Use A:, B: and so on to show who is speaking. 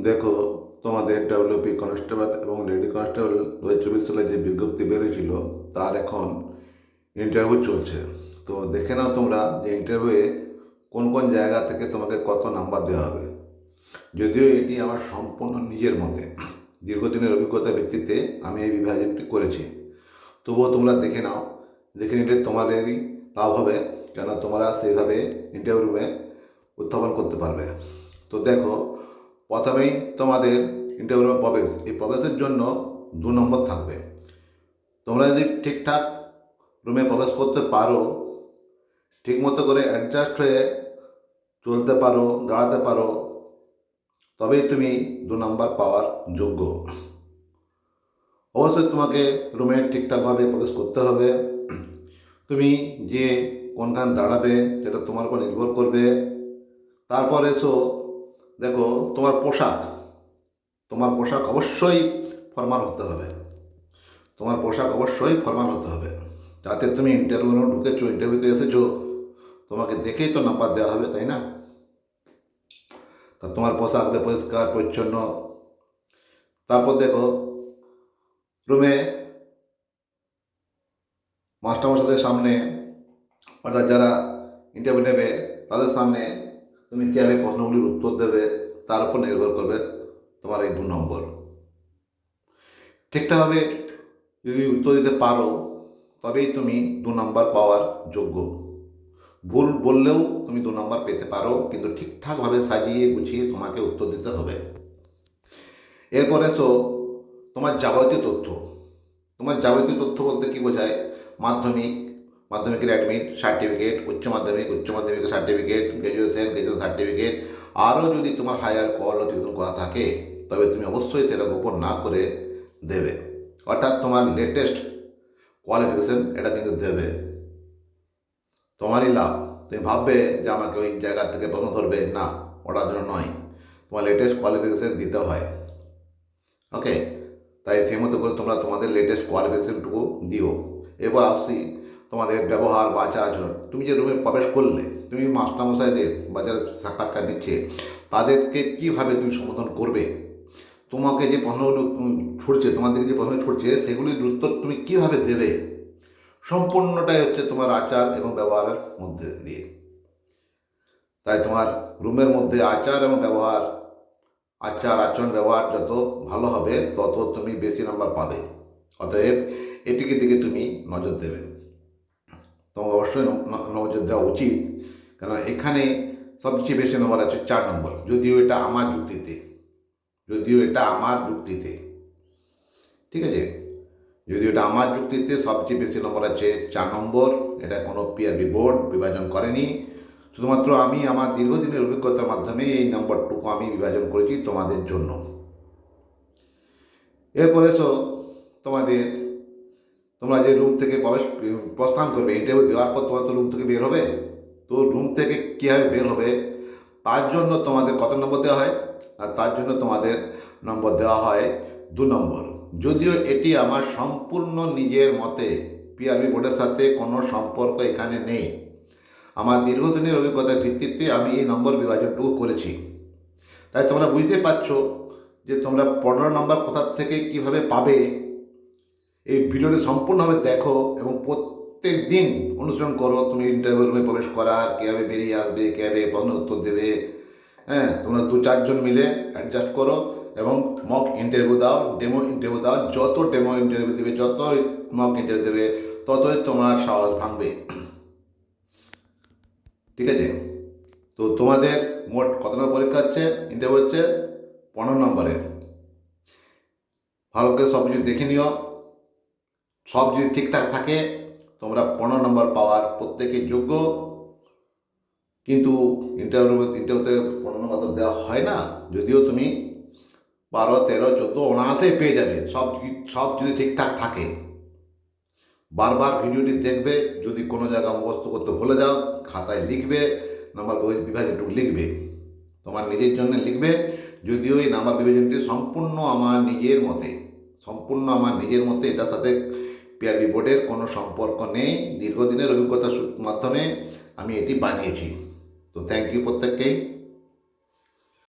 A: দেখো, তোমাদের WP constable এবং লেডি কনস্টেবল 2024 সালে যে বিজ্ঞপ্তি বেরিয়েছিল তার এখন ইন্টারভিউ চলছে। তো দেখে নাও তোমরা যে ইন্টারভিউয়ে কোন কোন জায়গা থেকে তোমাকে কত নাম্বার দেওয়া হবে। যদিও এটি আমার সম্পূর্ণ নিজের মতে, দীর্ঘদিনের অভিজ্ঞতার ভিত্তিতে আমি এই বিভাজনটি করেছি। তবুও তোমরা দেখে নাও, দেখে নিলে তোমাদেরই লাভ হবে, কেন তোমরা সেইভাবে ইন্টারভিউয়ে উত্থাপন করতে পারবে। তো দেখো, প্রথমেই তোমাদের ইন্টারভিউ প্রবেশ, এই প্রবেশের জন্য 2 নম্বর থাকবে। তোমরা যদি ঠিকঠাক রুমে প্রবেশ করতে পারো, ঠিকমতো করে অ্যাডজাস্ট হয়ে চলতে পারো, দাঁড়াতে পারো, তবেই তুমি 2 নম্বর পাওয়ার যোগ্য। অবশ্যই তোমাকে রুমে ঠিকঠাকভাবে প্রবেশ করতে হবে। তুমি যে কোনখান দাঁড়াবে সেটা তোমার উপর নির্ভর করবে। তারপর এসো, দেখো তোমার পোশাক অবশ্যই ফর্মাল হতে হবে। যাতে তুমি ইন্টারভিউ ঢুকেছো, ইন্টারভিউতে এসেছো, তোমাকে দেখেই তো নাম্বার দেওয়া হবে, তাই না? তা তোমার পোশাক হবে পরিষ্কার পরিচ্ছন্ন। তারপর দেখো, রুমে মাস্টারমশাইদের সামনে, অর্থাৎ যারা ইন্টারভিউ নেবে তাদের সামনে তুমি কীভাবে প্রশ্নগুলির উত্তর দেবে তার উপর নির্ভর করবে তোমার এই 2 নম্বর। ঠিকঠাকভাবে যদি উত্তর দিতে পারো তবেই তুমি 2 নম্বর পাওয়ার যোগ্য। ভুল বললেও তুমি 2 নম্বর পেতে পারো, কিন্তু ঠিকঠাকভাবে সাজিয়ে গুছিয়ে তোমাকে উত্তর দিতে হবে। এরপর এসো তোমার যাবতীয় তথ্য। বলতে কী বোঝায়? মাধ্যমিক, মাধ্যমিকের অ্যাডমিট সার্টিফিকেট, উচ্চ মাধ্যমিকের সার্টিফিকেট, গ্র্যাজুয়েশন সার্টিফিকেট, আরও যদি তোমার হায়ার কোয়ালিফিকেশন করা থাকে তবে তুমি অবশ্যই সেটা গোপন না করে দেবে। অর্থাৎ তোমার লেটেস্ট কোয়ালিফিকেশন এটা কিন্তু দেবে। তোমারই লাভ। তুমি ভাববে যে আমাকে ওই জায়গা থেকে প্রশ্ন ধরবে, না, ওটার জন্য নয়, তোমার লেটেস্ট কোয়ালিফিকেশন দিতে হয়। ওকে, তাই সেই মতো করে তোমরা তোমাদের লেটেস্ট কোয়ালিফিকেশনটুকু দিও। এবার আসছি তোমাদের ব্যবহার বা আচার আচরণ। তুমি যে রুমে প্রবেশ করলে, তুমি মাস্টারমশাইদের বা যারা সাক্ষাৎকার দিচ্ছে তাদেরকে কীভাবে তুমি সম্বোধন করবে, তোমাকে যে প্রশ্নগুলো ছুটছে, তোমাদেরকে যে প্রশ্ন ছুটছে সেগুলির উত্তর তুমি কীভাবে দেবে, সম্পূর্ণটাই হচ্ছে তোমার আচার এবং ব্যবহারের মধ্যে দিয়ে। তাই তোমার রুমের মধ্যে আচার আচরণ ব্যবহার যত ভালো হবে তত তুমি বেশি নাম্বার পাবে। অতএব এটিকে দিকে তুমি নজর দেবে। তোমাকে অবশ্যই নজর দেওয়া উচিত, কেন এখানে সবচেয়ে বেশি নম্বর আছে 4 নম্বর। যদিও এটা আমার যুক্তিতে, ঠিক আছে, যদিও এটা আমার যুক্তিতে সবচেয়ে বেশি নম্বর আছে 4 নম্বর। এটা কোনো পিআরবি বোর্ড বিভাজন করেনি, শুধুমাত্র আমি আমার দীর্ঘদিনের অভিজ্ঞতার মাধ্যমে এই নম্বরটুকু আমি বিভাজন করেছি তোমাদের জন্য। এরপর এসো তোমরা যে রুম থেকে প্রস্থান করবে, ইন্টারভিউ দেওয়ার পর তোমার তো রুম থেকে বের হবে। তো রুম থেকে কীভাবে বের হবে তার জন্য তোমাদের কত নম্বর দেওয়া হয়? আর তার জন্য তোমাদের নম্বর দেওয়া হয় 2 নম্বর। যদিও এটি আমার সম্পূর্ণ নিজের মতে, পিআরবি বোর্ডের সাথে কোনো সম্পর্ক এখানে নেই। আমার দীর্ঘদিনের অভিজ্ঞতার ভিত্তিতে আমি এই নম্বর বিভাজনটুকু করেছি। তাই তোমরা বুঝতে পারছো যে তোমরা 15 নম্বর কোথা থেকে কীভাবে পাবে। এই ভিডিওটি সম্পূর্ণভাবে দেখো এবং প্রত্যেক দিন অনুসরণ করো। তুমি ইন্টারভিউ রুমে প্রবেশ করার, কীভাবে বেরিয়ে আসবে, কীভাবে প্রশ্ন উত্তর দেবে। হ্যাঁ, তোমরা 2-4 জন মিলে অ্যাডজাস্ট করো এবং মক ইন্টারভিউ দাও, ডেমো ইন্টারভিউ দাও। যত ডেমো ইন্টারভিউ দেবে, যত মক ইন্টারভিউ দেবে, ততই তোমার সাহস ভাঙবে। ঠিক আছে? তো তোমাদের মোট কত নম্বর পরীক্ষা হচ্ছে? ইন্টারভিউ হচ্ছে 15 নম্বরের। ভালো করে সব কিছু দেখে নিও। সব যদি ঠিকঠাক থাকে তোমরা 15 নম্বর পাওয়ার প্রত্যেকেই যোগ্য। কিন্তু ইন্টারভিউতে 15 নম্বর তো দেওয়া হয় না। যদিও তুমি 12, 13, 14 অনায়াসেই পেয়ে যাবে, সব যদি ঠিকঠাক থাকে। বারবার ভিডিওটি দেখবে। যদি কোনো জায়গা মুখস্থ করতে ভুলে যাও, খাতায় লিখবে, নাম্বার বিভাজনটুকু লিখবে, তোমার নিজের জন্য লিখবে। যদিও এই নাম্বার বিভাজনটি সম্পূর্ণ আমার নিজের মতে, এটার সাথে পিআরবি বোর্ডের কোনো সম্পর্ক নেই। দীর্ঘদিনের অভিজ্ঞতার মাধ্যমে আমি এটি বানিয়েছি। তো থ্যাংক ইউ প্রত্যেককেই।